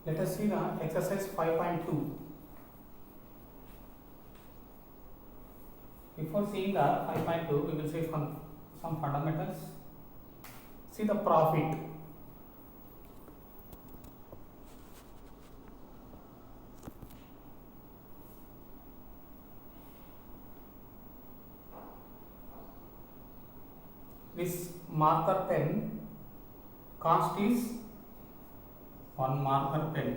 Let us see the exercise 5.2. Before seeing the 5.2, we will see some fundamentals. See the profit. This marker pen cost is 1 marker pen.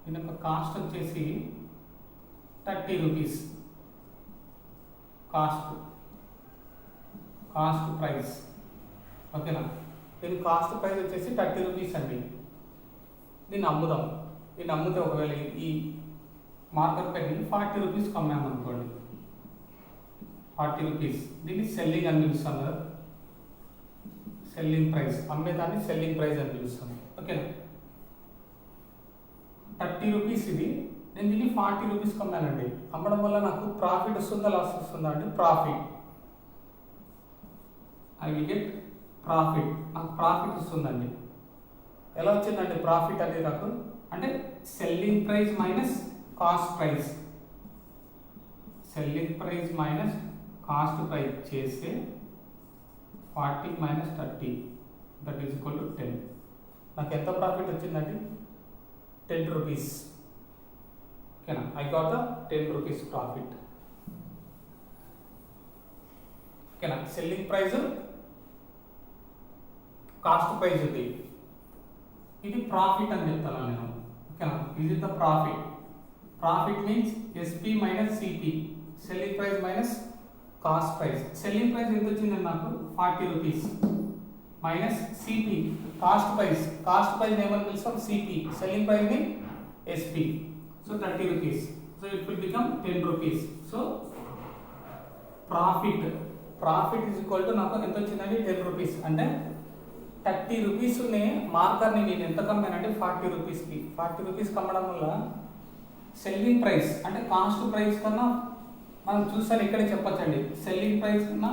దీని యొక్క cost వచ్చేసి 30 rupees. Cost price ఓకేనా. దీని cost price వచ్చేసి 30 rupees అండి. దీన్ని అమ్ముదాం. దీన్ని అమ్మితే ఒకవేళ ఈ మార్కర్ పెన్ని 40 రూపీస్కి అమ్మాము అనుకోండి, 40 రూపీస్. దీన్ని సెల్లింగ్ అని పిలుస్తాం కదా, సెల్లింగ్ ప్రైస్. అమ్మేదాన్ని సెల్లింగ్ ప్రైస్ అని పిలుస్తాం ఓకేనా. 30 రూపీస్ ఇది. నేను దీన్ని 40 రూపీస్కి అమ్మానండి. అమ్మడం వల్ల నాకు ప్రాఫిట్ వస్తుందా లాస్ వస్తుందా అండి? Profit. I will get profit. నాకు ప్రాఫిట్ వస్తుందండి. ఎలా వచ్చిందండి ప్రాఫిట్ అనేది నాకు? అంటే selling price minus cost price. Selling price minus cost price చేస్తే 40 minus 30 that is equal to 10. నాకు ఎంత ప్రాఫిట్ వచ్చిందండి? 10 రూపీస్ ఓకేనా. I got the 10 rupees profit ఓకేనా. సెల్లింగ్ ప్రైస్ కాస్ట్ ప్రైస్ ఉంది, ఇది ప్రాఫిట్ అని చెప్తాను నేను ఓకేనా. ఇది the profit. Profit means SP minus CP, selling price minus cost price. Selling price ఎంత వచ్చిందండి నాకు? 40 rupees minus CP cost price. Cost price ఏమని పిలుస్తాం? సిపి. సెల్లింగ్ ప్రైస్ ని SP. So 30 rupees. So it will become 10 rupees. So profit is equal to నాకు ఎంత వచ్చిందండి? 10 rupees. అంటే 30 రూపీస్ మార్కర్ని నేను ఎంత కమ్మానంటే 40 రూపీస్కి. 40 రూపీస్కి అమ్మడం వల్ల సెల్లింగ్ ప్రైస్ అంటే కాస్ట్ ప్రైస్ కన్నా మనం చూసాను ఇక్కడే చెప్పచ్చండి. సెల్లింగ్ ప్రైస్ కన్నా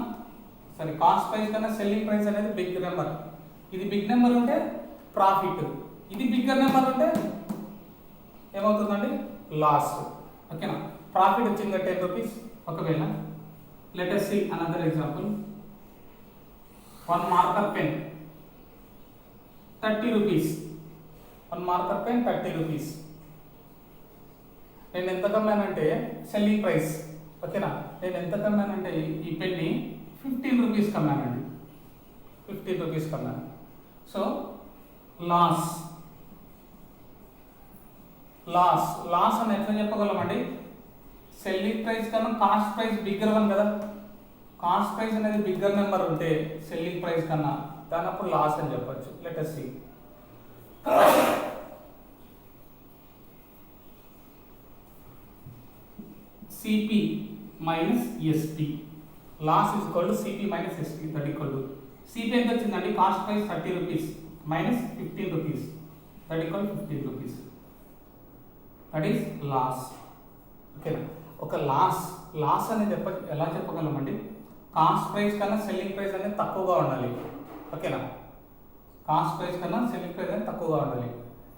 కాస్ట్ ప్రైస్ కన్నా సెల్లింగ్ ప్రైస్ అనేది బిగ్ నెంబర్. ఇది బిగ్ నెంబర్ ఉంటే ప్రాఫిట్, ఇది బిగ్గర్ నెంబర్ ఉంటే ఏమవుతుందండి? లాస్ ఓకేనా. ప్రాఫిట్ వచ్చింది 10 రూపీస్. ఒకవేళ let us see another example. 1 marker pen 30 rupees. 1 marker pen 30 rupees. నేను ఎంత కమ్మానంటే సెల్లింగ్ ప్రైస్ ఓకేనా. నేను ఎంత కమ్మానంటే ఈ పెన్ని 15 రూపీస్ కమ్మానండి. 15 రూపీస్ కమ్మాను. సో లాస్ అని ఎట్లా చెప్పగలమండి? సెల్లింగ్ ప్రైస్ కన్నా కాస్ట్ ప్రైస్ బిగ్గర్ వన్ కదా. కాస్ట్ ప్రైస్ అనేది బిగ్గర్ నెంబర్ ఉంటే సెల్లింగ్ ప్రైస్ కన్నా, దాని అప్పుడు లాస్ అని చెప్పొచ్చు. Let us see. CP minus SP. Loss is equal to CP minus SP. That equal to CP ఎంత వచ్చిందండి? Cost price 30 rupees minus 15 rupees that equal 15 rupees. That is loss ఓకేనా. ఒక loss అనేది ఎలా చెప్పగలమండి? కాస్ట్ ప్రైస్ కన్నా selling price అనేది తక్కువగా ఉండాలి ఓకేనా. కాస్ట్ ప్రైస్ కన్నా సెల్లింగ్ ప్రైస్ అనేది తక్కువగా ఉండాలి.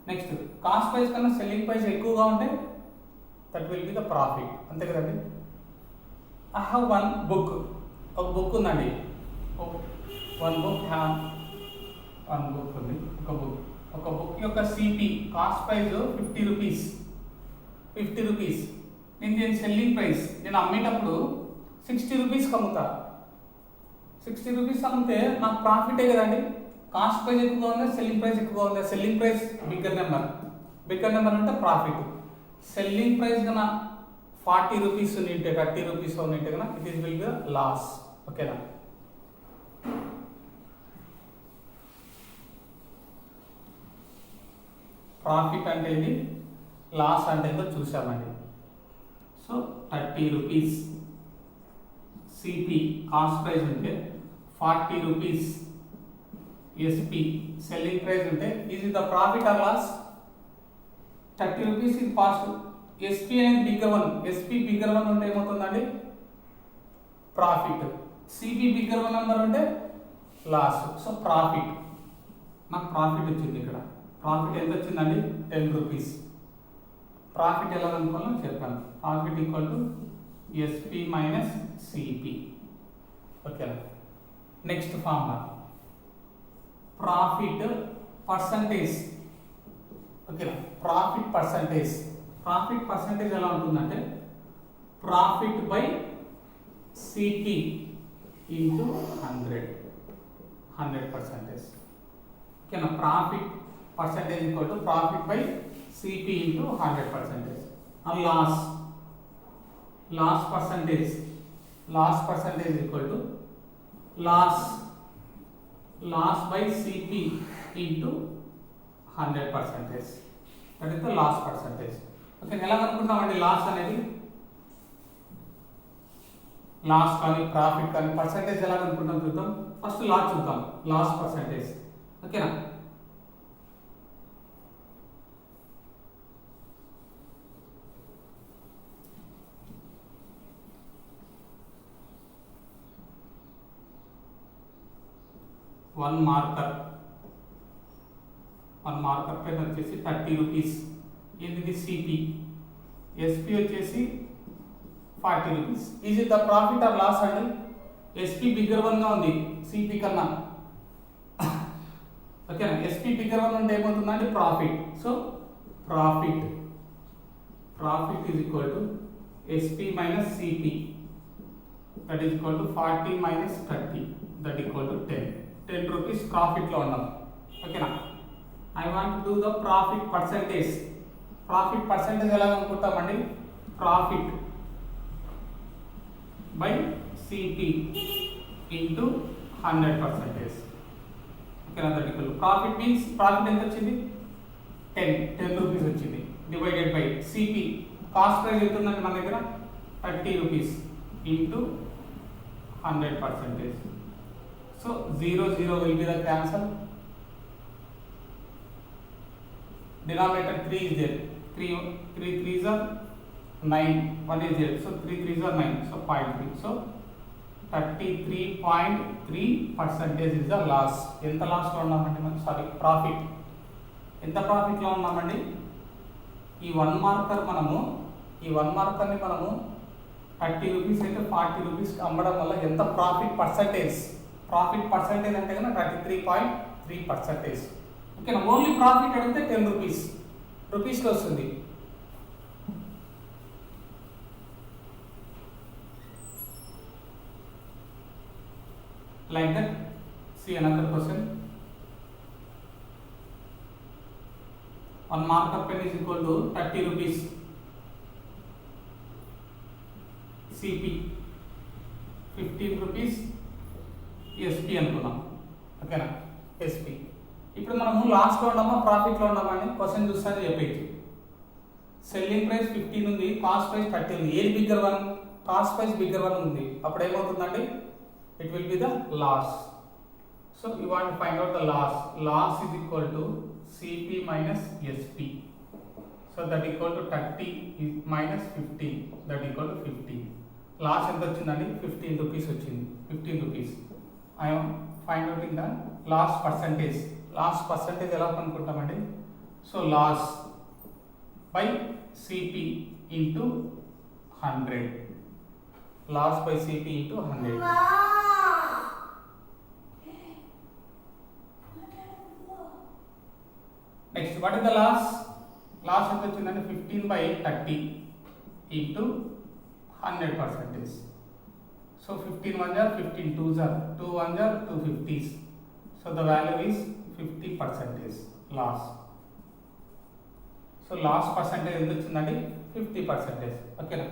నెక్స్ట్ కాస్ట్ ప్రైస్ కన్నా సెల్లింగ్ ప్రైస్ ఎక్కువగా ఉంటే that will be the profit. అంతే కదండి. I have one book. ఒక బుక్ ఉందండి. వన్ బుక్ ఉంది. ఒక బుక్ యొక్క CP cost price 50 rupees. 50 rupees. దీని సెల్లింగ్ ప్రైస్ నేను అమ్మేటప్పుడు 60 రూపీస్కి అమ్ముతా. 60 రూపీస్ అమ్మితే నాకు ప్రాఫిటే కదండి. కాస్ట్ ప్రైస్ ఎక్కువగా ఉందా, సెల్లింగ్ ప్రైస్ ఎక్కువగా ఉందా? సెల్లింగ్ ప్రైస్ బిగ్గర్ నెంబర్ అంటే ప్రాఫిట్. సెల్లింగ్ ప్రైస్ కన్నా 40 రూపీస్ ఉంటే 30 రూపీస్ ఉంటే కన్నా it is will be loss ఓకేనా. ప్రాఫిట్ అంటే ఇది, లాస్ అంటే ఏదో చూసామండి. So 30 rupees CP cost price ఉంటే 40 రూపీస్ ఎస్పి సెల్లింగ్ ప్రైస్ ఉంటే is the profit or loss? 30 rupees ఇది కాస్ట్. ఎస్పి అనేది bigger one. SP bigger one ఉంటే ఏమవుతుందండి? Profit. CP bigger one number ఉంటే లాస్. సో ప్రాఫిట్ నాకు ప్రాఫిట్ వచ్చింది. ఇక్కడ ప్రాఫిట్ ఎంత వచ్చిందండి? 10 రూపీస్. ప్రాఫిట్ ఎలా అనుకోవాలో చెప్పాను. Profit equal to SP minus CP. ఓకేనా? Next formula profit percentage. ఓకేనా? Profit percentage. ప్రాఫిట్ పర్సంటేజ్ ఎలా ఉంటుందంటే ప్రాఫిట్ బై సిపి ఇంటూ 100%. ఓకేనా? Profit percentage equal to profit by CP into 100%. And loss percentage equal to loss by CP into 100%. That is the loss percentage. Okay, ఎలా కనుక్కుంటామండి loss అనేది? Loss కానీ profit కానీ percentage ఎలా కనుక్కుంటాం చూద్దాం. First loss చూద్దాం. Loss percentage. ఓకేనా? వన్ మార్కర్ పైన వచ్చేసి 30 రూపీస్. ఇది సిపి. ఎస్పి వచ్చేసి 40 rupees. Is it the profit or loss అండి? ఎస్పి బిగ్గర్ వన్ గా ఉంది సిపి కన్నా. ఓకేనా? ఎస్పి బిగ్గర్ వన్ అంటే ఏమవుతుందండి? Profit. So profit is equal to SP minus CP. That is equal to 40 minus 30. That equal to 10 rupees profit లో ఉన్నాం. ఓకేనా? I want to do the profit percentage. Profit percentage ఎలా అనుకుంటామండి? Profit by CP into 100%. ఓకేనా? That equal to profit means profit ఎంత వచ్చింది? 10 rupees వచ్చింది. Divided by CP cost price ఎంత ఉందండి మన దగ్గర? 30 rupees into 100%. So 0 will be the cancel. Denominator 3 is there. 3 3s are 9. 1 is there. So 3 3s are 9. So 0.3. So 33.3% is the loss. ఎంత loss లో ఉన్నామండి మనం? Sorry, profit. ఎంత ప్రాఫిట్ లో ఉన్నామండి? ఈ 1 మార్కర్ని మనము 30 రూపీస్ అయితే 40 రూపీస్ అమ్మడం వల్ల ఎంత ప్రాఫిట్ పర్సంటేజ్ అంటే కన్నా 33.3%. ఓకేనా? ఓన్లీ ప్రాఫిట్ అడిగితే 10 రూపీస్లో వస్తుంది. Like that. See another question. 1 markup pen is equal to 30 rupees. CP 15 rupees. SP అనుకున్నాం. ఓకేనా? SP. ఇప్పుడు మనము లాస్ట్లో ఉన్నామా ప్రాఫిట్లో ఉన్నామా అని క్వశ్చన్ చూస్తే చెప్పేది. సెల్లింగ్ ప్రైస్ 15 ఉంది, కాస్ట్ ప్రైస్ 30 ఉంది. ఏది bigger one? Cost price bigger one ఉంది. అప్పుడు ఏమవుతుందండి? It will be the loss. So you want find out the loss. Loss is equal to CP minus SP. So that equal to 30 minus 15. That equal to 15. Loss ఎంత వచ్చిందండి? 15 rupees వచ్చింది. 15 rupees. I'm find out in the loss percentage. Loss percentage ఎలా కనుక్కుంటామండి? So loss by CP into 100. Loss by CP into 100. Next what is the loss? Loss ఎంత వచ్చిందంటే 15/30 into 100%. So 15 1s are 15 2s are 2 1s are 2 50s. So the value is 50% loss. So loss percentage ఎంత వచ్చిందండి? 50%. ఓకేనా?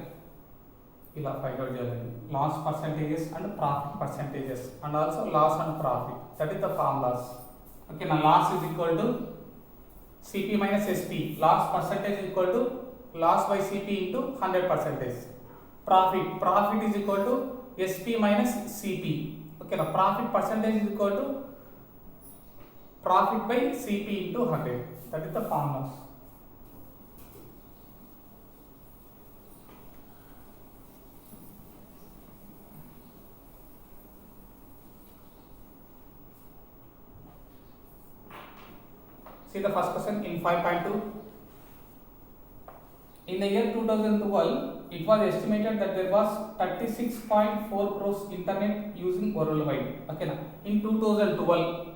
ఇలా find out చేయాలండి. Loss percentages and profit percentages and also loss and profit. That is the formulas. ఓకేనా? Loss is equal to CP minus SP. Loss percentage equal to loss by CP into 100%. Profit is equal to SP minus CP. ఓకేనా? Profit percentage is equal to profit by CP into 100. That is the formulas. See the first question in 5.2. In the year 2012, it was estimated that there was 36.4 crores internet using worldwide. Okay, na? In 2012,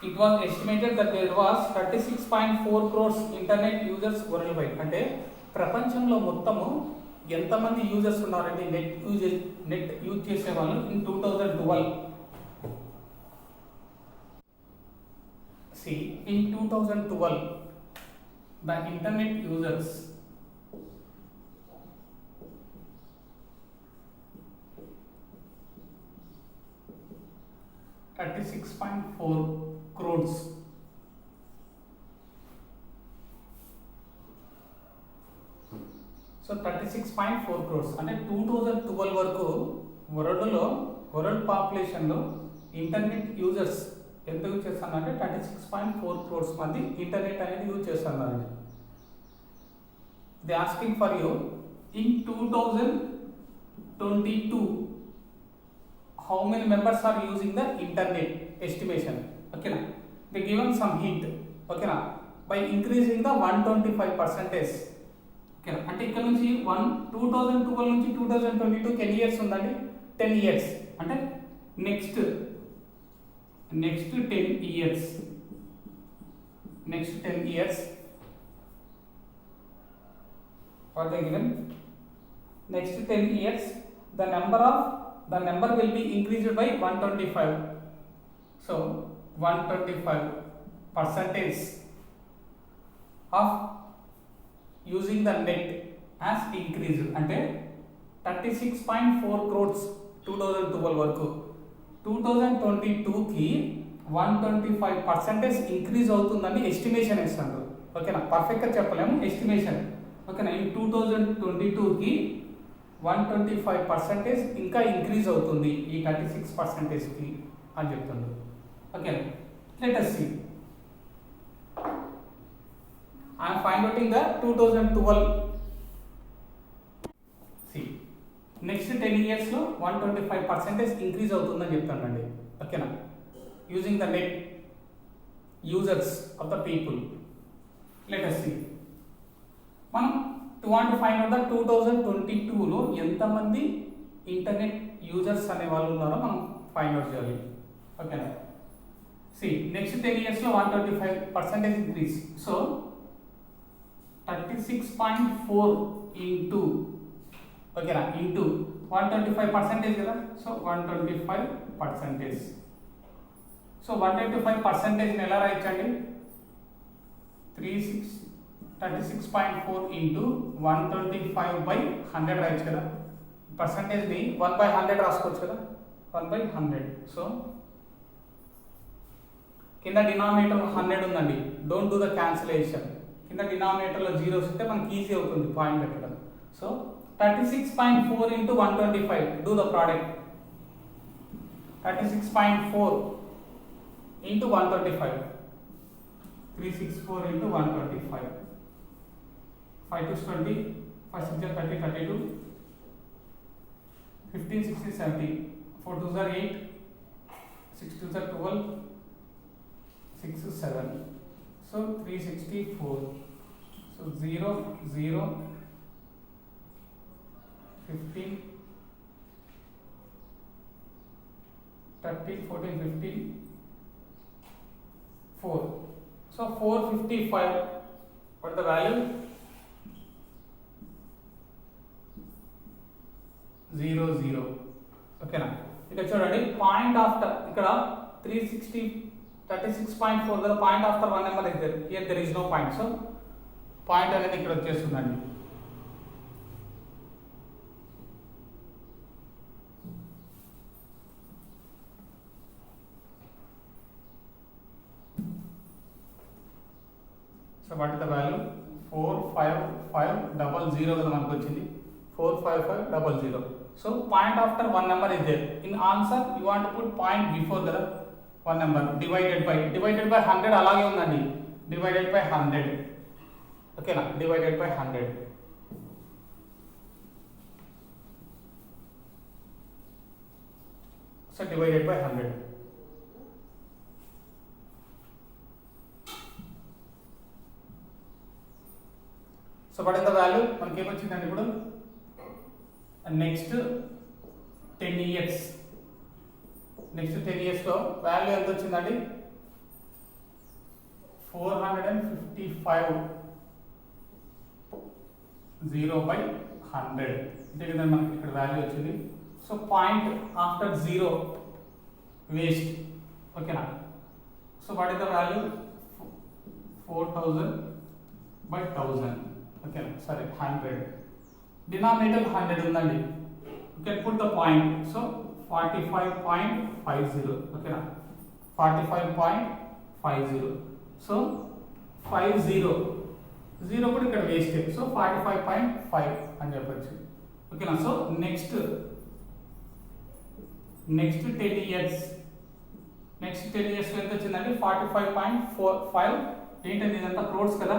it was estimated that there was 36.4 crores internet users worldwide. అంటే ప్రపంచంలో మొత్తము ఎంతమంది users ఉన్నారండి net use చేసే వాళ్ళు in 2012. See, in 2012 the internet users $36.4 crores. So 36.4 crores అంటే 2012 వరకు world పాపులేషన్లో internet users ఎంత యూజ్ చేస్తున్నారంటే 36.4 crores మంది ఇంటర్నెట్ అనేది యూజ్ చేస్తున్నారండి. They asking for you in 2022 how many members are using the internet estimation. Okay na, they given some hint. Okay na, by increasing the 125%. Okay na, అంటే ఇక్కడ నుంచి 2012 నుంచి 2022 10 years ఉందండి. 10 years అంటే next 10 years what they given, next 10 years the number will be increased by 125. So 125% of using the net has increased. అంటే 36.4 crores 2012 వరకు 2022 కి 125% increase అవుతుందని ఎస్టిమేషన్ ఇస్తాను. ఓకేనా, పర్ఫెక్ట్గా చెప్పలేము, ఎస్టిమేషన్. ఓకేనా, ఈ 2022 కి 125% ఇంకా ఇంక్రీజ్ అవుతుంది ఈ 36%కి అని చెప్తుంది. Okay, let us see. I am finding the 2012. See, next 10 years లో 125% ఇంక్రీజ్ అవుతుందని చెప్తానండి. ఓకేనా, using the net users of the people. Let us see. మనం want to find out the 2022 లో ఎంతమంది ఇంటర్నెట్ యూజర్స్ అనే వాళ్ళు ఉన్నారో మనం ఫైండ్ అవుట్ చేయాలి. ఓకేనా, సి నెక్స్ట్ 10 years లో 125% ఇంక్రీజ్. సో 36.4 ఇంటూ, ఓకేనా, ఇంటూ 125% కదా. సో 125%. సో 125% ఎలా రాయొచ్చండి? 36.4 ఇంటూ 125/100 రాయొచ్చు కదా. పర్సంటేజ్ని 1/100 రాసుకోవచ్చు కదా, 1/100. సో కింద డినామినేటర్ 100 ఉందండి, డోంట్ డూ ద క్యాన్సిలేషన్. కింద డినామినేటర్లో జీరోస్ ఉంటే మనకి ఈజీ అవుతుంది పాయింట్ పెట్టడం. So 36.4 into 125, do the product. 36.4 into 125, 364 into 125. 5 2 20, 5 6 30, 32, 15 60 70, 4 2 8, 6 2 12, 6 7. So 364. So 0 0 15 30 14 15 4. So 455. What the value? 0 0. ఓకేనా, ఇక్కడ చూడండి పాయింట్ ఆఫ్టర్, ఇక్కడ 36.4 కదా, point after one number is there, here there is no point. So point అనేది ఇక్కడ వచ్చేస్తుందండి. So what is the value? 45500 కదా మనకు వచ్చింది, 45500. So point after one number is there. In answer you want to put point before the one number. Divided by 100 అలాగే ఉందండి, divided by 100. ఓకేనా, divided by 100. So divided by 100. So what is the value మనకి ఏమొచ్చిందండి ఇప్పుడు next 10 years లో value ఎంత వచ్చిందండి 455 0/100 అంటే కదా మనకి ఇక్కడ వాల్యూ వచ్చింది. So point after zero waste. ఓకేనా. So what is the value 4000/1000. ఓకేనా. సరే 100 డినామినేటర్ 100 ఉందండి. You can put the point. So 45.50. ఓకేనా. 45.50. సో 50 జీరో కూడా ఇక్కడ వేస్ట్. సో 45.5 అని చెప్పచ్చు. ఓకేనా. సో నెక్స్ట్ 10 ఇయర్స్ ఎంత వచ్చిందండి 45.45. ఏంటండి ఇదంతా క్రోడ్స్ కదా,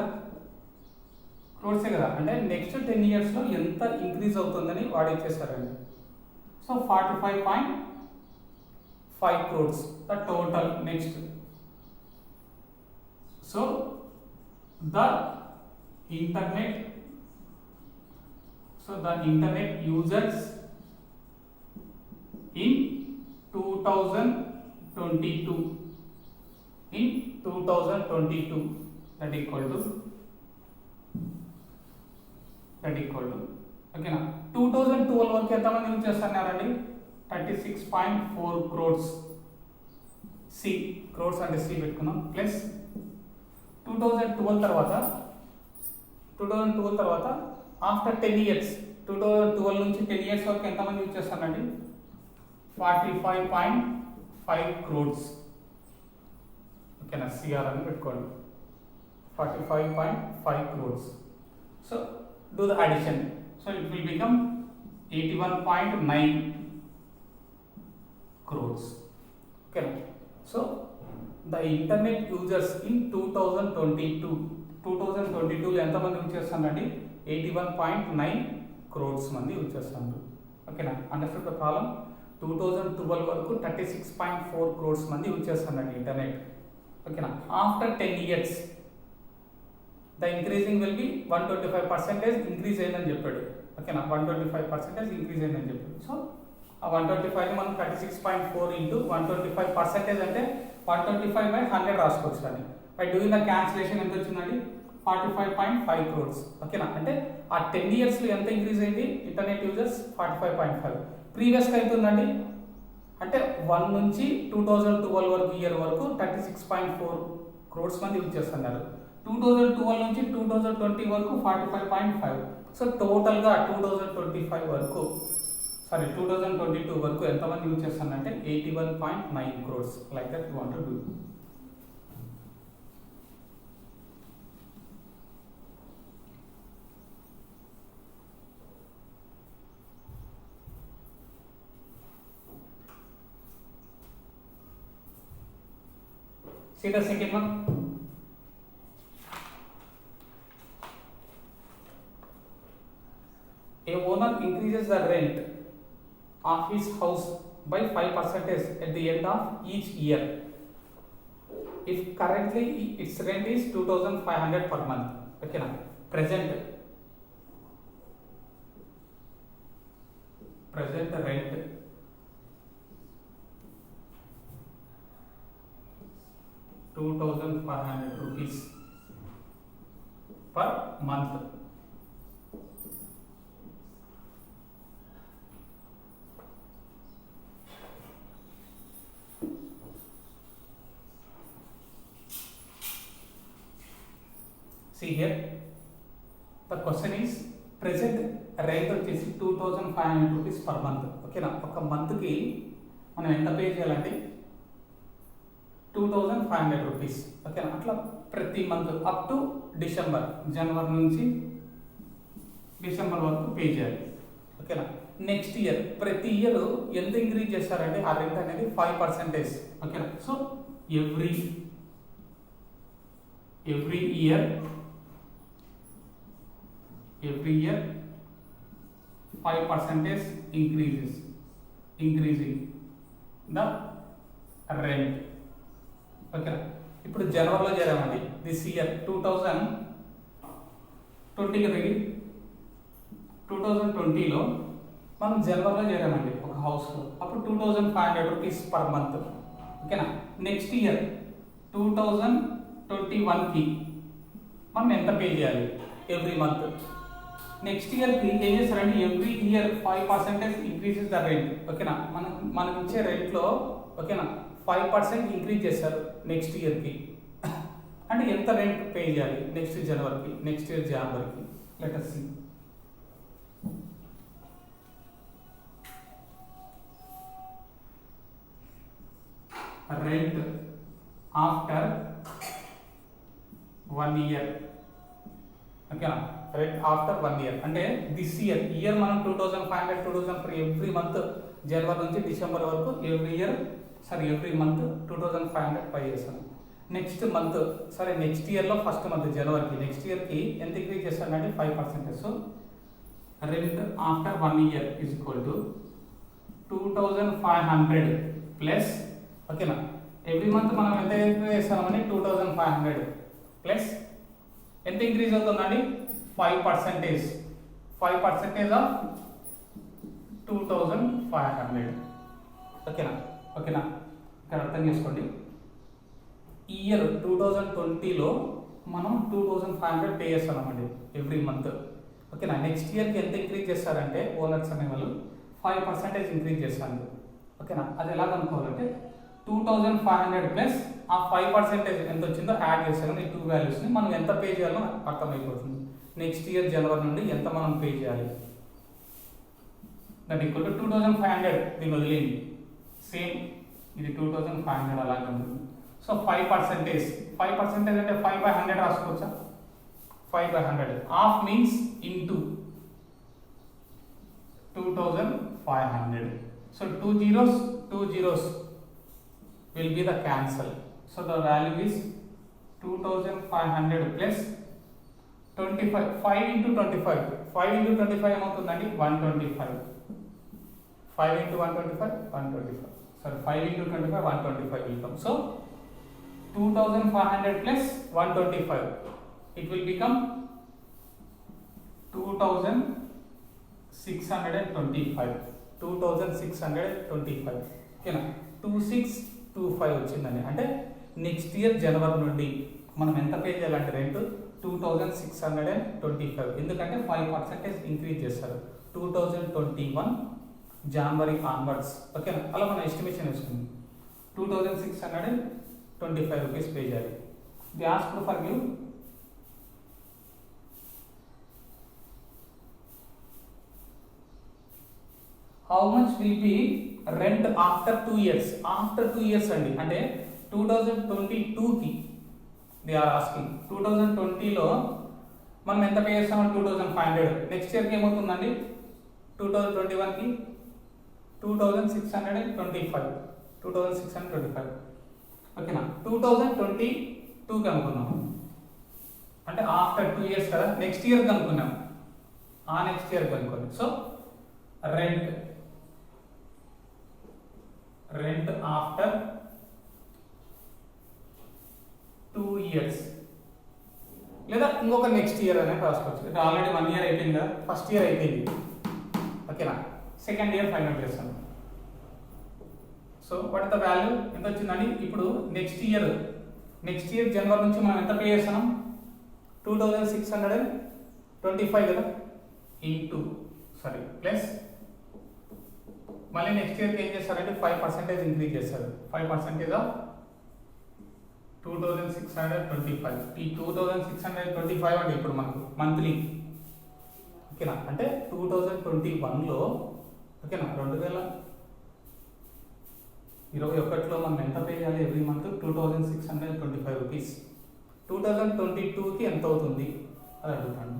క్రోడ్సే కదా. అంటే నెక్స్ట్ 10 ఇయర్స్లో ఎంత ఇంక్రీజ్ అవుతుందని వాడు ఇచ్చేసారండి. So 45.5 crores the total next. So the internet users in 2022 that equal to ఓకేనా. 2012 వరకు ఎంతమంది యూజ్ చేస్తున్నారండి 36.4 crores. సి క్రోడ్స్ అంటే సి పెట్టుకున్నాం. ప్లస్ 2012 తర్వాత ఆఫ్టర్ 10 ఇయర్స్ 2012 నుంచి 10 ఇయర్స్ వరకు ఎంతమంది యూజ్ చేస్తారండి 45.5 crores. ఓకేనా. సిఆర్ అని పెట్టుకోండి 45.5 crores. So do the addition. So it will become 81.9 crores. Okay. So the internet users in 2022 లో ఎంత మంది యూజ్ చేస్తారండి 81.9 crores మంది యూజ్ చేస్తారు. ఓకేనా. Understood the problem. 2012 వరకు 36.4 crores మంది యూజ్ చేస్తారండి ఇంటర్నెట్. ఓకేనా. After 10 years the increasing will be 125% increase అయిందని చెప్పాడు. ఓకేనా. 125% ఇంక్రీజ్ అయిందని చెప్పాడు. సో ఆ 125 మనం 36.4 ఇంటూ 125% అంటే 125/100 రాసుకోవచ్చు. అని బై డూయింగ్ ద క్యాన్సిలేషన్ ఎంత వచ్చిందండి 45.5 crores. ఓకేనా. అంటే ఆ 10 ఇయర్స్లో ఎంత ఇంక్రీజ్ అయింది ఇంటర్నెట్ యూజర్స్ 45.5. ప్రీవియస్గా ఎంత ఉందండి అంటే 1 నుంచి 2012 వరకు ఇయర్ వరకు 36.4 crores మంది యూజ్ చేస్తున్నారు. 2012 నుంచి 2020 వరకు 45.5. సో టోటల్గా 2022 వరకు ఎంతమంది యూజ్ చేస్తానంటే 81.9 crores. Like that you want to do. See the second one. A owner increases the rent of his house by 5% at the end of each year. If currently its rent is 2,500 per month. Okay na. Present rent ₹2,500 per month. See here, the question is present rent వచ్చేసి ₹2,500 per month. ఓకేనా. ఒక మంత్కి మనం ఎంత pay చేయాలంటే ₹2,500. ఓకేనా. అట్లా ప్రతి మంత్ అప్ టు డిసెంబర్, జనవరి నుంచి డిసెంబర్ వరకు పే చేయాలి. ఓకేనా. నెక్స్ట్ ఇయర్ ప్రతి ఇయర్ ఎంత ఇంక్రీజ్ చేస్తారంటే ఆ రెంట్ అనేది 5%. ఓకేనా. So every year 5% increasing. The rent. ఓకేనా, ఇప్పుడు జనవరిలో చేరామండి. దిస్ ఇయర్ 2020లో మనం జనవరిలో చేరామండి ఒక హౌస్లో. అప్పుడు 2500 రూపీస్ పర్ మంత్. ఓకేనా, నెక్స్ట్ ఇయర్ 2021కి మనం ఎంత పే చేయాలి ఎవ్రీ మంత్. నెక్స్ట్ ఇయర్కి ఏం చేస్తారంటే every year 5% increases the rent. ఓకేనా, మనకి ఇచ్చే రెంట్లో ఓకేనా 5% ఇంక్రీజ్ చేస్తారు నెక్స్ట్ ఇయర్కి. అంటే ఎంత రెంట్ పే చేయాలి నెక్స్ట్ జనవరికి, నెక్స్ట్ ఇయర్ జనవరికి. Let us see. Rent after 1 year. ఓకేనా, రెంట్ ఆఫ్టర్ 1 ఇయర్ అంటే దిస్ ఇయర్ మనం 2500 2000 ఎవ్రీ మంత్ జనవరి నుంచి డిసెంబర్ వరకు ఎవ్రీ మంత్ 2500 పే చేస్తాను. నెక్స్ట్ మంత్ నెక్స్ట్ ఇయర్లో ఫస్ట్ మంత్ జనవరికి, నెక్స్ట్ ఇయర్కి ఎంత ఇంక్రీజ్ చేస్తానంటే 5%. So rent after 1 year is equal to 2500 plus. ఓకేనా, ఎవ్రీ మంత్ మనం ఎంత ఇంక్రీజ్ చేస్తామని 2500 ప్లస్ ఎంత ఇంక్రీజ్ అవుతుందండి 5% ఆఫ్ 2500. ఓకేనా, ఇక్కడ అర్థం చేసుకోండి. ఇయర్ 2020లో మనం 2500 పే చేస్తున్నామండి ఎవ్రీ మంత్. ఓకేనా, నెక్స్ట్ ఇయర్కి ఎంత ఇంక్రీజ్ చేస్తారంటే ఓనర్స్ అనే వాళ్ళు 5% ఇంక్రీజ్ చేస్తారు. ఓకేనా, అది ఎలా కనుక్కోవాలంటే 2500 ప్లస్ ఆ 5% ఎంత వచ్చిందో యాడ్ చేస్తాను. ఈ 2 వాల్యూస్ని మనం ఎంత పే చేయాలో అర్థమైపోతుంది. నెక్స్ట్ ఇయర్ జనవరి నుండి ఎంత మనం పే చేయాలి దట్ ఈక్వల్ టు 2500. దీన్ని వదిలేండి, సేమ్ ఇది 2500 అలాగే ఉంటుంది. సో 5% అంటే 5/100 రాసుకోవచ్చా? 5/100 of means into 2500. So 2 zeros will be the cancel. So the value is 2500 plus 25. 5 into 25 ఏమవుతుందండి 125. 5 into 125 125. Sorry, 5 into 25 125 will come. So 2500 plus 125 it will become 2625. 2625. ఓకేనా, 2625 వచ్చిందండి. అంటే నెక్స్ట్ ఇయర్ జనవరి నుండి మనం ఎంత పే చేయాలంటే రెంట్ 2625. ఎందుకంటే 5% ఇంక్రీజ్ చేస్తారు 2021 జనవరి ఆన్వర్డ్స్. ఓకేనా, అలా మనం ఎస్టిమేషన్ వేసుకుందాం. 2625 రూపీస్ పే చేయాలి. The ask for give how much will be rent after 2 years. After 2 years అండి, అంటే 2022కి దే ఆర్ ఆస్కింగ్. 2020లో మనం ఎంత పే చేస్తామో 2500. నెక్స్ట్ ఇయర్కి ఏమవుతుందండి 2021కి 2625. ఓకేనా, 2022కి అనుకున్నాం అంటే ఆఫ్టర్ 2 ఇయర్స్ కదా. నెక్స్ట్ ఇయర్ కనుక్కున్నాం, ఆ నెక్స్ట్ ఇయర్ కనుక్కోండి. సో రెంట్ ఆఫ్టర్ 2 years లేదా ఇంకొక నెక్స్ట్ ఇయర్ అనేది రాసుకోవచ్చు. ఇది ఆల్రెడీ 1 year అయిపోయింది కదా, ఫస్ట్ ఇయర్ అయిపోయింది. ఓకేనా, సెకండ్ ఇయర్ ఫైనల్ చేస్తాను. సో వాట్ ద వాల్యూ ఎంత వచ్చిందండి ఇప్పుడు నెక్స్ట్ ఇయర్ జనవరి నుంచి మనం ఎంత పే చేస్తున్నాం 2625 కదా ఇంటూ ప్లస్ మళ్ళీ నెక్స్ట్ ఇయర్కి ఏం చేస్తారంటే 5% ఇంక్రీజ్ చేస్తారు. 5% ఆఫ్ 2625. ఈ 2625 అంటే ఇప్పుడు మనకు మంత్లీ. ఓకేనా, అంటే 2021లో ఓకేనా 2021లో మనం ఎంత పే చేయాలి ఎవ్రీ మంత్ 2625 రూపీస్. 2022కి ఎంత అవుతుంది అది అడుగుతాను.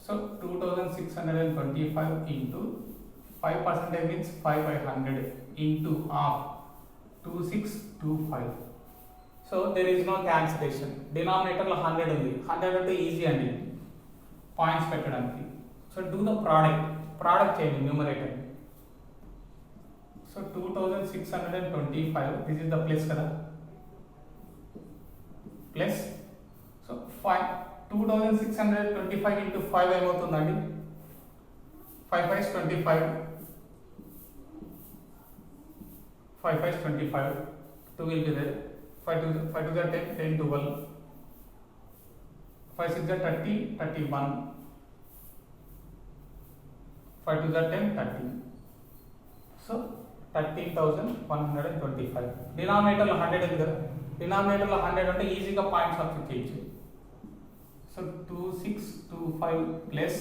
So 2625 into 5% means 5/100 into half 2625. So there is no cancellation. Denominator లో 100 ఉంది. 100 అంటే ఈజీ అండి పాయింట్స్ పెట్టడానికి. సో డూ ద ప్రోడక్ట్ చేయండి numerator. So 2625 this is the plus కదా, ప్లస్ సో 2625 ఇంటూ 5 ఏమవుతుందండి, 5 5 25, 5 5 25, 2 will be there, 5 2 10, 10 12, 5 6 30, 31, 5 2 10, 30. సో 13,125. డినామినేటర్లో 100 ఉంది కదా, డినామినేటర్లో 100 అంటే ఈజీగా పాయింట్ సబ్స్టిట్యూట్ చేయొచ్చు. సో 2625 ప్లస్,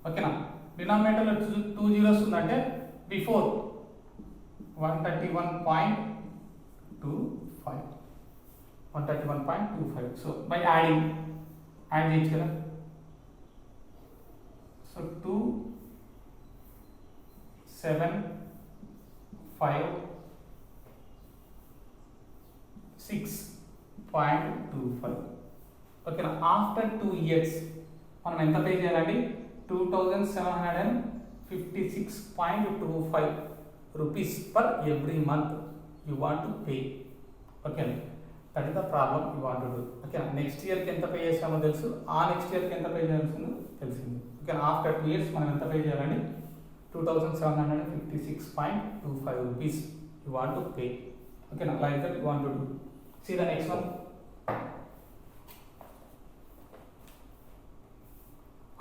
ఓకేనా, డినామినేటర్లో 2 zeros ఉందంటే బిఫోర్ 131.25, 131.25. సో బై యాడ్ చేయొచ్చు కదా. సో 2 7 5 6.25. ఓకేనా, ఆఫ్టర్ 2 years మనం ఎంత పే చేయాలండి, 2756.25 rupees per every month you want to pay. ఓకేనా, that is the problem you want to do. ఓకేనా, నెక్స్ట్ ఇయర్కి ఎంత పే చేసామో తెలుసు, ఆ నెక్స్ట్ ఇయర్కి ఎంత పే చేయాల్సిందో తెలిసింది. ఓకేనా, ఆఫ్టర్ 2 years మనం ఎంత పే చేయాలండి, 2756.25 rupees you want to pay. Okay, now like that you want to do. See the next one.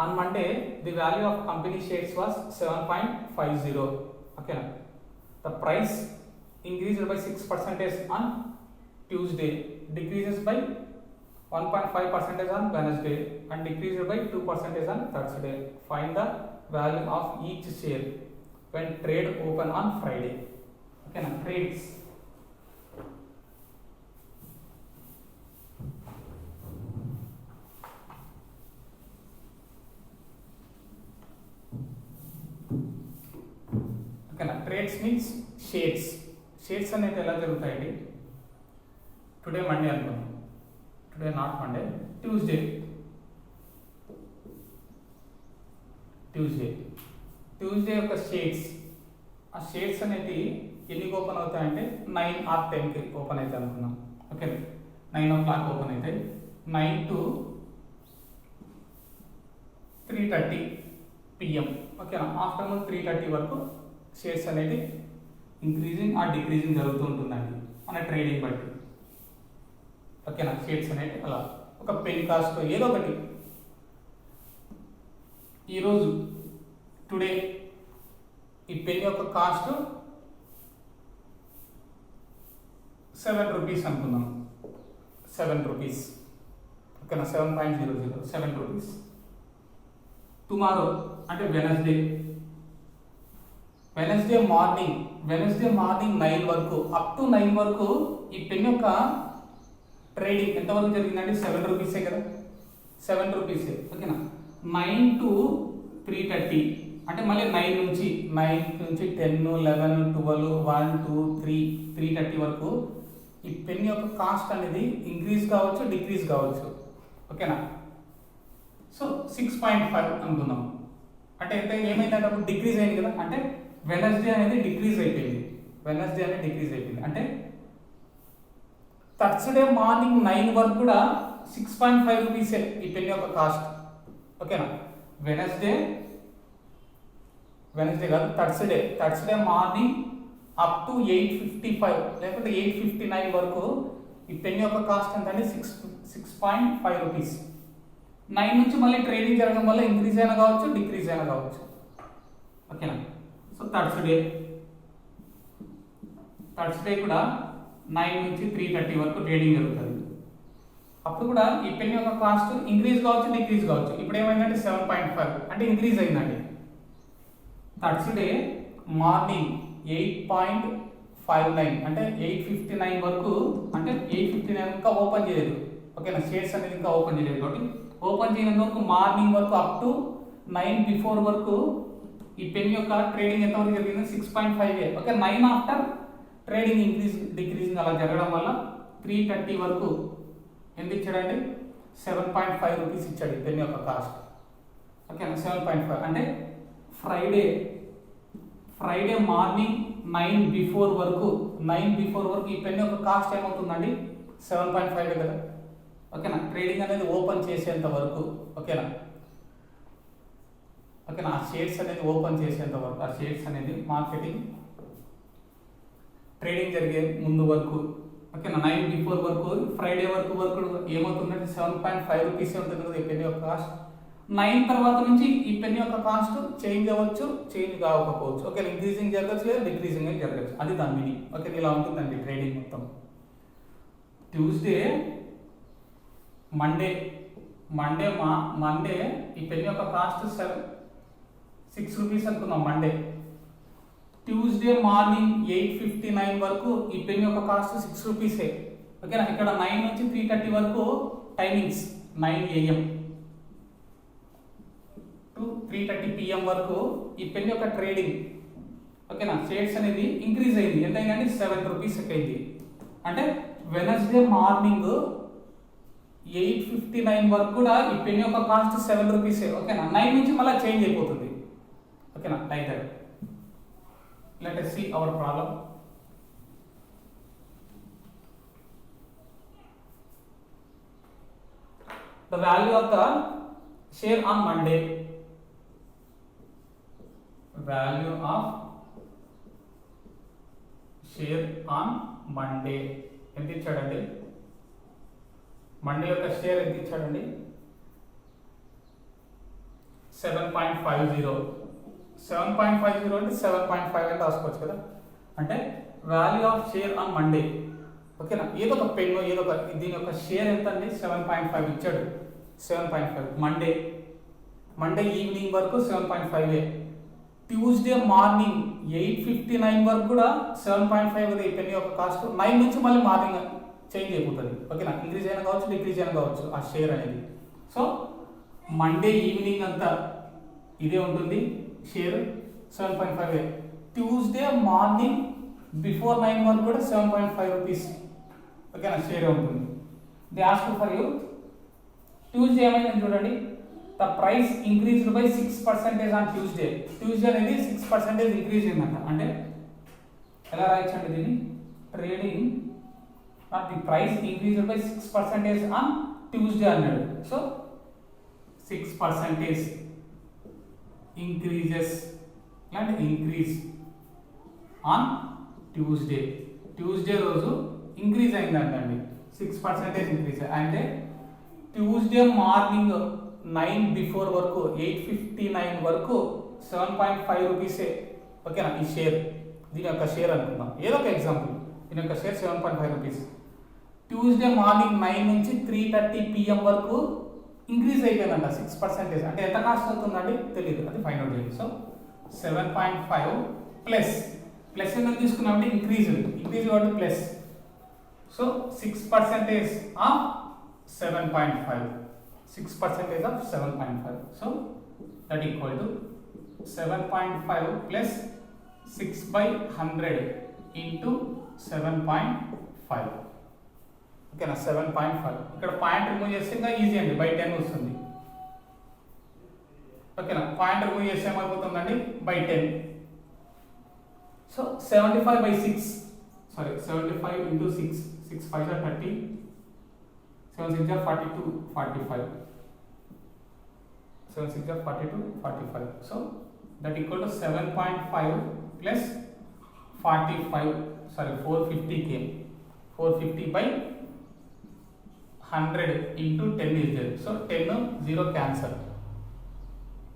On Monday, the value of company shares was 7.50. Okay, the price increased by 6% on Tuesday, decreases by 1.5% on Wednesday, and decreased by 2% on Thursday. Find the value of each share when trade open on Friday. Okay, now trades. Okay, now trades means shares. Shares అనేది ఎలా జరుగుతాయండి, today Monday అనుకున్నాం, today not Monday, Tuesday యొక్క shares, ఆ shares అనేది ఎన్నికి open అవుతాయంటే 9 or 10కి open అవుతాయి అనుకున్నాం. ఓకే, 9 o'clock ఓపెన్ అవుతాయి, 9 to 3:30 PM. ఓకేనా, ఆఫ్టర్నూన్ 3:30 వరకు షేర్స్ అనేది ఇంక్రీజింగ్ ఆర్ డిక్రీజింగ్ జరుగుతూ ఉంటుందండి మన ట్రేడింగ్ బట్టి. ఓకేనా, షేర్స్ అనేది అలా ఒక పెన్ కాస్ట్ ఏదో ఒకటి. ఈరోజు టుడే ఈ పెన్ యొక్క కాస్ట్ 7 rupees అనుకుందాం, 7 rupees. ఓకేనా, 7.00, 7 rupees. టుమారో అంటే వెనస్డే మార్నింగ్ 9 వరకు, అప్ టు 9 వరకు ఈ పెన్ యొక్క ట్రేడింగ్ ఎంతవరకు జరిగిందండి, 7 rupees కదా, 7 rupees. ఓకేనా, 9 to 3:30 అంటే మళ్ళీ 9 నుంచి 10, 11, 12, 1, 2, 3, 3:30 వరకు ఈ పెన్ యొక్క కాస్ట్ అనేది ఇంక్రీజ్ కావచ్చు, డిక్రీజ్ కావచ్చు. ఓకేనా, సో 6.5 అనుకుందాం. అంటే ఎంత ఏమైందంటే అప్పుడు డిక్రీజ్ అయింది కదా, అంటే వెనస్డే అనేది డిక్రీజ్ అయిపోయింది, అంటే థర్స్డే మార్నింగ్ 9 వరకు కూడా 6.5 rupees ఈ పెన్ యొక్క కాస్ట్. ఓకేనా, వెనస్డే కాదు, థర్స్డే మార్నింగ్ అప్ టు 8:55 లేకపోతే 8:59 వరకు ఈ పెన్ యొక్క కాస్ట్ ఎంత అంటే 6.5 rupees. 9 నుంచి మళ్ళీ ట్రేడింగ్ జరగడం వల్ల ఇంక్రీజ్ అయినా కావచ్చు, డిక్రీజ్ అయినా కావచ్చు. ఓకేనా, సో థర్స్డే కూడా 9 నుంచి 3:30 వరకు ట్రేడింగ్ జరుగుతుంది. అప్పుడు కూడా ఈ పెన్ యొక్క కాస్ట్ ఇంక్రీజ్ కావచ్చు, డిక్రీజ్ కావచ్చు. ఇప్పుడు ఏమైందంటే 7.5 అంటే ఇంక్రీజ్ అయిందండి. థర్స్డే మార్నింగ్ 8.59 అంటే 8:59 వరకు, అంటే 8:59 ఇంకా ఓపెన్ చేయలేదు. ఓకేనా, షేర్స్ అనేది ఇంకా ఓపెన్ చేయలేదు కాబట్టి ఓపెన్ చేయనంత వరకు మార్నింగ్ వరకు అప్ టు 9 బిఫోర్ వరకు ఈ పెన్ యొక్క ట్రేడింగ్ ఎంతవరకు జరిగింది, 6.5. ఓకే, 9 ఆఫ్టర్ ట్రేడింగ్ డిక్రీజింగ్ అలా జరగడం వల్ల 3:30 వరకు ఎంత ఇచ్చాడంటే 7.5 rupees ఇచ్చాడు ఈ పెన్ యొక్క కాస్ట్. ఓకేనా, 7.5 అంటే ఫ్రైడే మార్నింగ్ 9 వరకు ఈ పెన్ యొక్క కాస్ట్ ఏమవుతుందండి 7.5 కదా. ఓకేనా, ట్రేడింగ్ అనేది ఓపెన్ చేసేంత వరకు. ఓకేనా, ఆ షేర్స్ అనేది ఓపెన్ చేసేంత వరకు, ఆ షేర్స్ అనేది మార్కెటింగ్ ట్రేడింగ్ జరిగే ముందు వరకు. ఓకేనా, 9 వరకు ఫ్రైడే వరకు ఏమవుతుందంటే 7.5 రూపీస్ ఉంటుంది కదా ఈ పెన్ యొక్క కాస్ట్. 9 తర్వాత నుంచి ఈ పెన్ యొక్క కాస్ట్ చేంజ్ అవ్వచ్చు, చేంజ్ కాకపోవచ్చు. ఓకే, ఇంక్రీజింగ్ జరగచ్చు లేదా డిక్రీజింగ్ అని జరగచ్చు. అది దాని మీనింగ్. ఓకే, ఇలా ఉంటుందండి ట్రేడింగ్ మొత్తం. ట్యూస్డే మండే ఈ పెన్ యొక్క కాస్ట్ 6 రూపీస్ అనుకుందాం మండే. ట్యూస్డే మార్నింగ్ 8:59 వరకు ఈ పెన్ యొక్క కాస్ట్ 6 రూపీసే. ఓకేనా, ఇక్కడ 9 నుంచి 3:30 వరకు టైమింగ్స్ 9 AM టు 3:30 PM వరకు ఈ పెన్ యొక్క ట్రేడింగ్. ఓకేనా, షేర్స్ అనేది ఇంక్రీజ్ అయింది. ఎంత అయిందంటే 7 రూపీస్ అయింది. అంటే వెనస్డే మార్నింగ్ 8:59 వరకు కూడా ఈ పెన్ యొక్క కాస్ట్ 7 రూపీసే. ఓకేనా, 9 నుంచి మళ్ళీ చేంజ్ అయిపోతుంది. ఓకేనా, like that. Let us see our problem. The value of the share on Monday. Value of share on Monday. ఎంత ఇచ్చాడండి? మండే యొక్క షేర్ ఎంత ఇచ్చాడండి? 7.50. 7.50 అంటే 7.5 అని రాసుకోవచ్చు కదా. అంటే value of share on Monday. ఓకేనా, ఏదో ఒక పెన్ దీని యొక్క షేర్ ఎంత అండి? 7.5 ఇచ్చాడు. 7.5 మండే ఈవినింగ్ వరకు 7.5. ట్యూస్డే మార్నింగ్ 8:59 వరకు కూడా 7.5 ఈ పెన్ యొక్క కాస్ట్. 9 నుంచి మళ్ళీ మార్నింగ్ చేంజ్ అయిపోతుంది. ఓకేనా, ఇంక్రీజ్ అయినా కావచ్చు, డిక్రీజ్ అయినా కావచ్చు ఆ షేర్ అనేది. సో మండే ఈవినింగ్ అంతా ఇదే ఉంటుంది షేర్ 7.5. ట్యూస్డే మార్నింగ్ బిఫోర్ 9 వరకు కూడా 7.5 రూపీస్. ఓకేనా, షేర్ ఉంటుంది. They ask for you. Tuesday ఏమైందని చూడండి. The price increased by 6% on Tuesday. Tuesday అనేది 6% ఇంక్రీజ్ అయిందంట. అంటే ఎలా రాయించండి దీన్ని? Trading the price increased by 6% on Tuesday అన్నాడు. సో 6% increase on ట్యూస్డే రోజు ఇంక్రీజ్ అయిందంటండి. 6% ఇంక్రీజ్. అంటే ట్యూస్డే మార్నింగ్ 9 వరకు 8:59 వరకు 7.5 రూపీసే. ఓకేనా, ఈ షేర్ దీని యొక్క షేర్ అనుకుందాం. ఏదో ఒక ఎగ్జాంపుల్. దీని యొక్క షేర్ 7.5 రూపీస్. ట్యూస్డే మార్నింగ్ 9 నుంచి 3:30 PM వరకు ఇంక్రీజ్ అయిపోయిందంట 6%. అంటే ఎంత కాస్ట్ అవుతుందండి తెలియదు, అది ఫైండ్ అవుట్ చేయండి. సో 7.5 ప్లస్ ఎందుకు తీసుకున్నామంటే ఇంక్రీజ్ కాబట్టి plus. So 6% of 7.5. 6% of 7.5. So that equal to 7.5 plus 6/100 into 7.5. ఓకేనా, 7.5. ఇక్కడ పాయింట్ రిమూవ్ చేస్తే ఇంకా ఈజీ అండి, బై 10 వస్తుంది. ఓకేనా, పాయింట్ రిమూవ్ చేస్తే ఏమైపోతుందండి? By 10. So 75/6. 75 into 6. 6 5 are 30. 7 6 are 42. 45. 7 6 are 42. 45. So that equal to 7.5 plus 45. 450 came. 450/100 into 10 is there. So 10 0 cancel.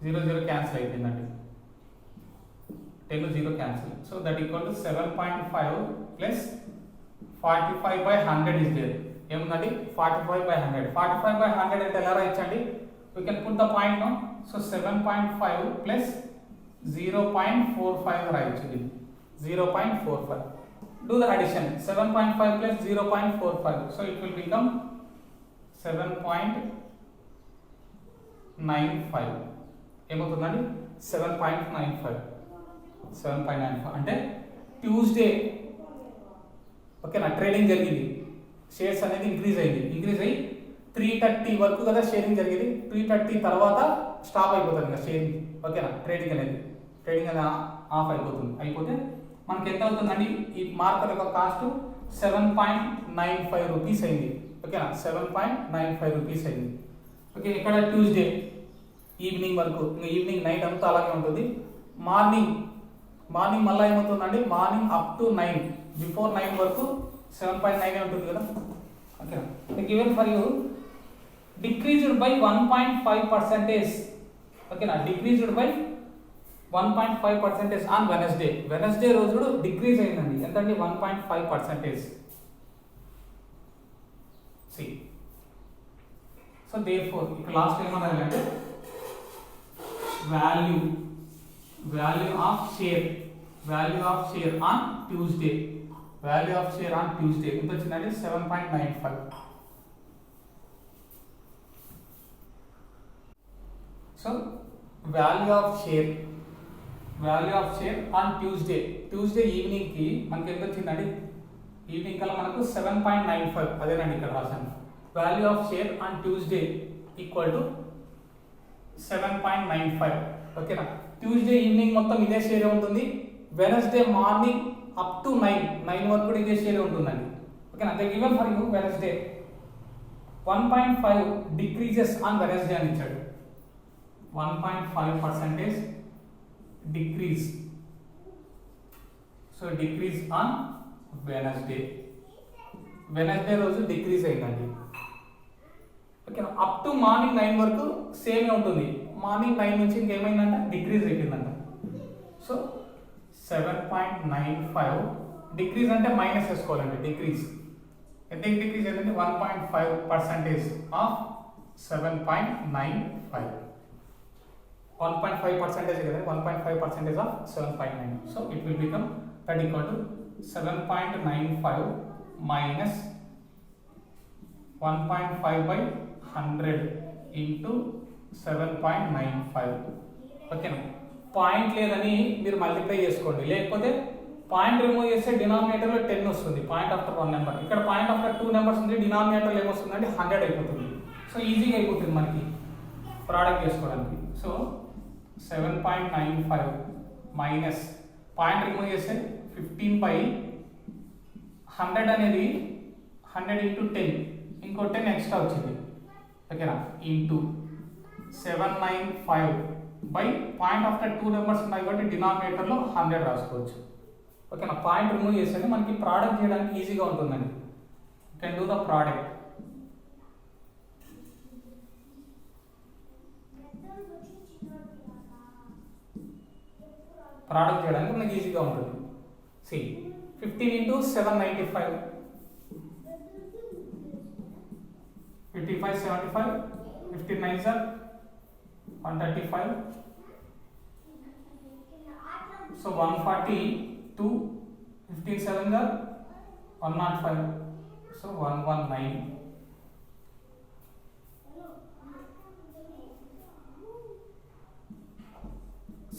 0 cancel అయిపోయిందండి. 10 0 cancel. So that equal to 7.5 plus 45/100 is there. ఏముందండి? 45/100. 45/100 అంటే ఎలా రాయొచ్చండి? We can put the point now. So 7.5 plus 0.45 రాయొచ్చు. 0.45. Do the addition. 7.5 plus 0.45. So it will become 7.95. ఏమవుతుందండి? 7.95. 7.95 అంటే Tuesday ఓకేనా trading జరిగింది. Shares అనేది ఇంక్రీజ్ అయ్యి 3:30 వరకు కదా షేరింగ్ జరిగింది. 3:30 తర్వాత స్టాప్ అయిపోతుంది కదా షేరింగ్. ఓకేనా, ట్రేడింగ్ అనేది ఆఫ్ అయిపోతే మనకి ఎంత అవుతుందండి ఈ మార్కర్ యొక్క కాస్ట్ 7.95 రూపీస్ అయింది. ఓకేనా, 7.95 రూపీస్ అయింది. ఓకే, ఇక్కడ ట్యూస్డే ఈవినింగ్ వరకు, ఈవినింగ్ నైట్ అంతా అలాగే ఉంటుంది. మార్నింగ్ మళ్ళీ ఏమవుతుందండి, మార్నింగ్ అప్ టు 9, బిఫోర్ 9 వరకు 7.9 ఉంటుంది కదా. ఓకేనా, given for you decreased by 1.5%. ఓకేనా, డిక్రీజ్డ్ బై 1.5% ఆన్ వెనస్డే రోజు డిక్రీజ్ అయిందండి. ఎంతండి, 1.5%. సి సో దేర్ఫోర్ ఇక్కడ లాస్ట్ ఏమన్నది అంటే value of share on Tuesday ఎంత వచ్చిందండి, 7.95. So value of share on Tuesday evening కి మనకి ఎంత వచ్చిందండి, ఈవినింగ్ కల్లా మనకు 7.95. అదేనండి ఇక్కడ రాశాను. Value of share on Tuesday equal to 7.95. ఓకేనా, ట్యూస్డే ఈవినింగ్ మొత్తం ఇదే షేర్ ఉంటుంది. వెనస్డే మార్నింగ్ అప్ టు 9 వరకు కూడా ఇదే షేర్ ఉంటుందండి. ఓకేనా, they given for you Wednesday 1.5 decreases on Wednesday అని ఇచ్చాడు. 1.5% decrease. So decrease on Wednesday రోజు డిక్రీజ్ అయిందండి. ఓకే, అప్ టు మార్నింగ్ 9 వరకు సేమే ఉంటుంది. మార్నింగ్ 9 నుంచి ఇంకేమైందంట, డిక్రీజ్ అయిపోయిందంట. సో 7.95 డిక్రీజ్ అంటే మైనస్ వేసుకోవాలండి. డిక్రీజ్ ఎంత డిక్రీజ్ అయిందంటే 1.5% ఆఫ్ 7.95. 1.5% కదా, 1.5% of 7.9. So it will become that equal to 7.95 minus 1.5 by 100 into 7.95. ఓకేనా, పాయింట్ లేదని మీరు మల్టిప్లై చేసుకోండి, లేకపోతే పాయింట్ రిమూవ్ చేస్తే డినామినేటర్లో 10 వస్తుంది పాయింట్ ఆఫ్టర్ 1 నెంబర్. ఇక్కడ పాయింట్ ఆఫ్టర్ 2 నెంబర్స్ ఉంది, డినామినేటర్లో ఏమొస్తుందంటే 100 అయిపోతుంది. సో ఈజీగా అయిపోతుంది మనకి ప్రోడక్ట్ చేసుకోవడానికి. సో 7.95 మైనస్ పాయింట్ రిమూవ్ చేస్తే 15/100 అనేది 100 into 10, ఇంకో 10 ఎక్స్ట్రా వచ్చింది. ఓకేనా, into 795 by point after 2 numbers ఉన్నాయి కాబట్టి డినామినేటర్లో 100 రాసుకోవచ్చు. ఓకేనా, పాయింట్ రిమూవ్ చేస్తే మనకి ప్రోడక్ట్ చేయడానికి ఈజీగా ఉంటుందండి. Can do the product. Product చేయడానికి మనకి ఈజీగా ఉంటుంది. C 15 into 795, 55 75, 15 9s are 135. So 142, 15 7s are 105. So 119.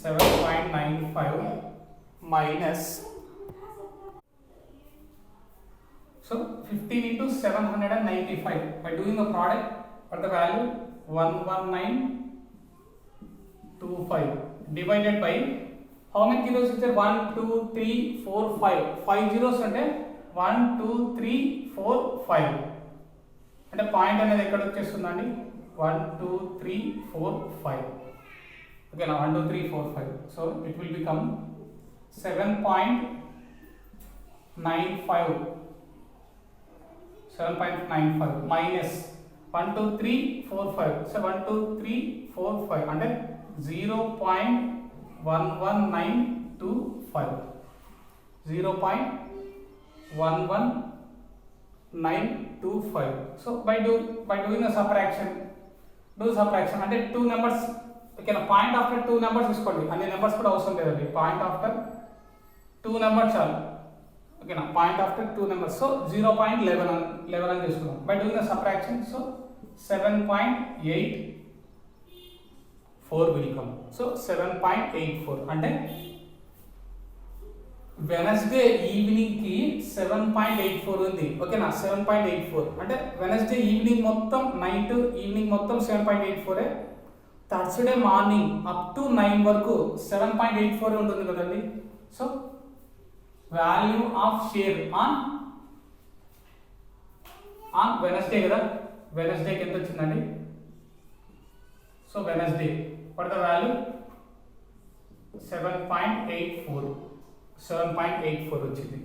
$7.95 minus, so 15 into 795 by doing the product for the value 11925 divided by how many zeros is there? 1 2 3 4 5 zeros అంటే 1 2 3 4 5 అంటే point అనేది ఎక్కడ వచ్చేస్తుందండి, 1 2 3 4 5. Okay, now 1 2 3 4 5. So it will become 7.95 minus 1 2 3 4 5. So 1 2 3 4 5 అంటే 0.11925. 0.11925. So by doing a subtraction, అంటే 2 numbers. ఓకేనా, point after 2 numbers తీసుకోండి, అన్ని నెంబర్స్ కూడా అవసరం లేదండి. పాయింట్ ఆఫ్టర్ 2 నెంబర్స్ చాలు. ఓకేనా, పాయింట్ ఆఫ్టర్ 2 నెంబర్స్. సో 0.11 అని తీసుకున్నాం. By doing the subtraction, so 7.84 will come. So 7.84 అంటే వెనస్డే ఈవినింగ్ కి 7.84 ఉంది. ఓకేనా, 7.84 అంటే వెనస్డే ఈవినింగ్ మొత్తం, నైట్ ఈవినింగ్ మొత్తం 7.84. థర్స్డే మార్నింగ్ అప్ టు 9 వరకు 7.84 ఉంటుంది కదండి. So value of share on Wednesday కదా, వెనస్డేకి ఎంత వచ్చిందండి? So Wednesday for the value 7.84 వచ్చింది.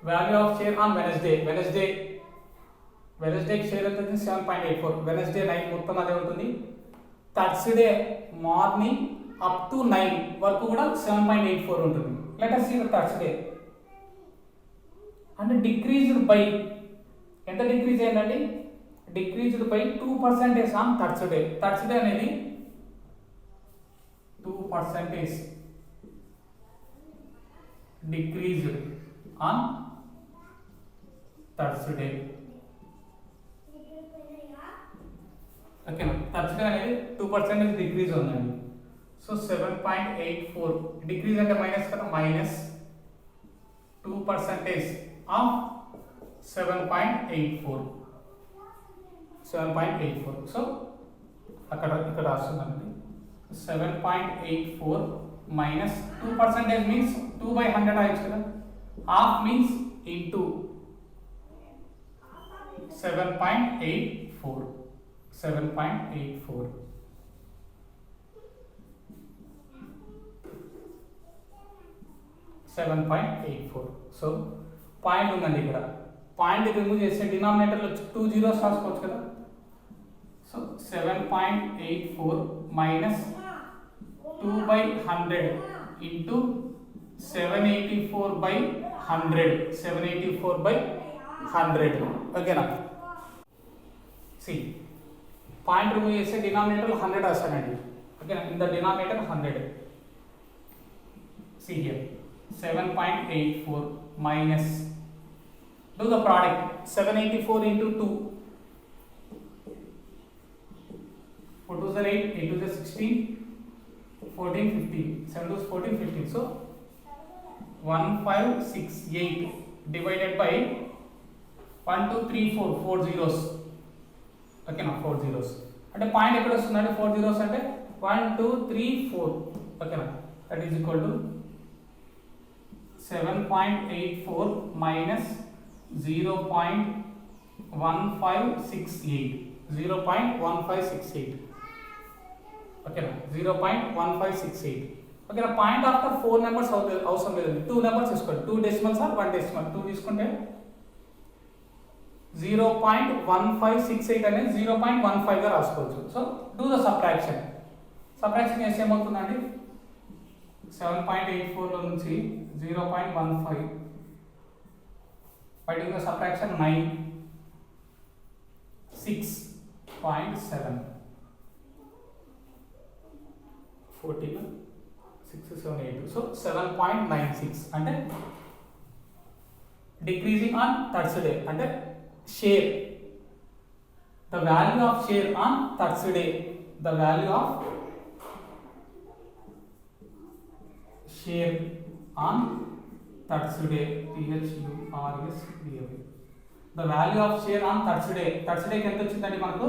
Value of share on Wednesday share ఎంత వచ్చింది? 7.84. వెనస్డే నైట్ మొత్తం అదే ఉంటుంది. థర్స్డే మార్నింగ్ అప్ టు 9 వరకు కూడా 7.84 ఉంటుంది. Let us see the Thursday. అంటే డిక్రీజ్డ్ బై ఎంత డిక్రీజ్ అయిందండి? Decreased by 2% on Thursday. Thursday అనేది 2% డిక్రీజ్డ్ ఆన్ థర్స్డే. ఓకేనా? థర్స్డే అనేది 2% డిక్రీజ్ ఉందండి. సో 7.84 డిక్రీజ్ అంటే మైనస్ కదా, మైనస్ 2% ఆఫ్ 7.84. సో ఇక్కడ రాస్తున్నానండి. 7.84 మైనస్ 2% మీన్స్ 2/100 అయ్యచ్చు కదా. Half means into 7.84. 7.84. So point ఉందండి ఇక్కడ. పాయింట్ రిమూవ్ చేస్తే డినామినేటర్లో 2 zeros రాసుకోవచ్చు కదా. So 7.84 minus 2/100 into 784/100. 784/100. ఓకేనా? సి పాయింట్ రిమూవ్ చేస్తే డినామినేటర్ 100 రాస్తానండి. ఓకేనా? In the denominator 100. See here 7.84 minus, do the product, 784 into 2, 4 2s are 8, 8 2s are 16, 14 15, 7 2s 14 15. So 1568 divided by 1 2 3 4, 4 zeros. Okay, now 4 zeros. అంటే point ఎక్కడ వస్తుందంటే 4 zeros అంటే 1 2 3 4. Okay నా, that is equal to 7.84 minus 0.1568. 0.1568. Okay, 0.1568. Okay, point after 4 numbers అవసరం లేదండి. 2 numbers తీసుకోండి. 2 decimals or 1 decimal. 2 తీసుకుంటే 0.1568 అనేది 0.15 గా రాసుకోవచ్చు. So do the subtraction. Subtraction చేస్తే ఏమవుతుందండి? 7.84 లో నుంచి 0.15 by doing the subtraction 9 6.7 14 6 7 8. So 7.96 అంటే decreasing on Thursday అంటే share, the value of share on Thursday, the value of share on Thursday, THURSDAY, the value of share on Thursday. Thursday కి ఎంత వచ్చిందండి మనకు?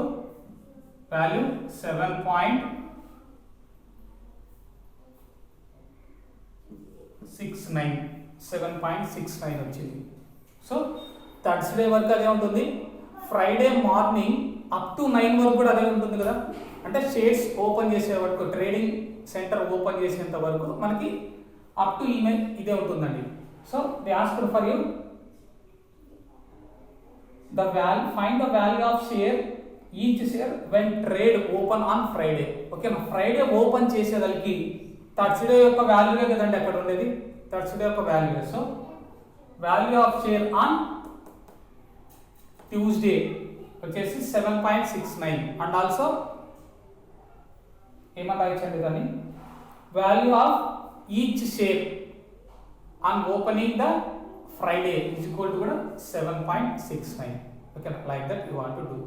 వాల్యూ 7.69 వచ్చింది. సో థర్స్డే వరకు అదే ఉంటుంది. ఫ్రైడే మార్నింగ్ అప్ టు 9 వరకు కూడా అదే ఉంటుంది కదా. అంటే షేర్స్ ఓపెన్ చేసే వరకు, ట్రేడింగ్ సెంటర్ ఓపెన్ చేసేంత వరకు మనకి అప్ టు ఈమెయిల్ ఇదే ఉంటుందండి. So they asked for you the value, find the value of share, each share when trade open on Friday. Okay నా, ఫ్రైడే ఓపెన్ చేసేదానికి థర్స్డే యొక్క వాల్యూనే కదండి అక్కడ ఉండేది, థర్స్డే యొక్క value. So value of share on Tuesday వచ్చేసి 7.69 and also ఏమన్నా ఇచ్చండి దాన్ని, value of each share on opening the Friday is equal to 7.69. Okay, like that you want to do.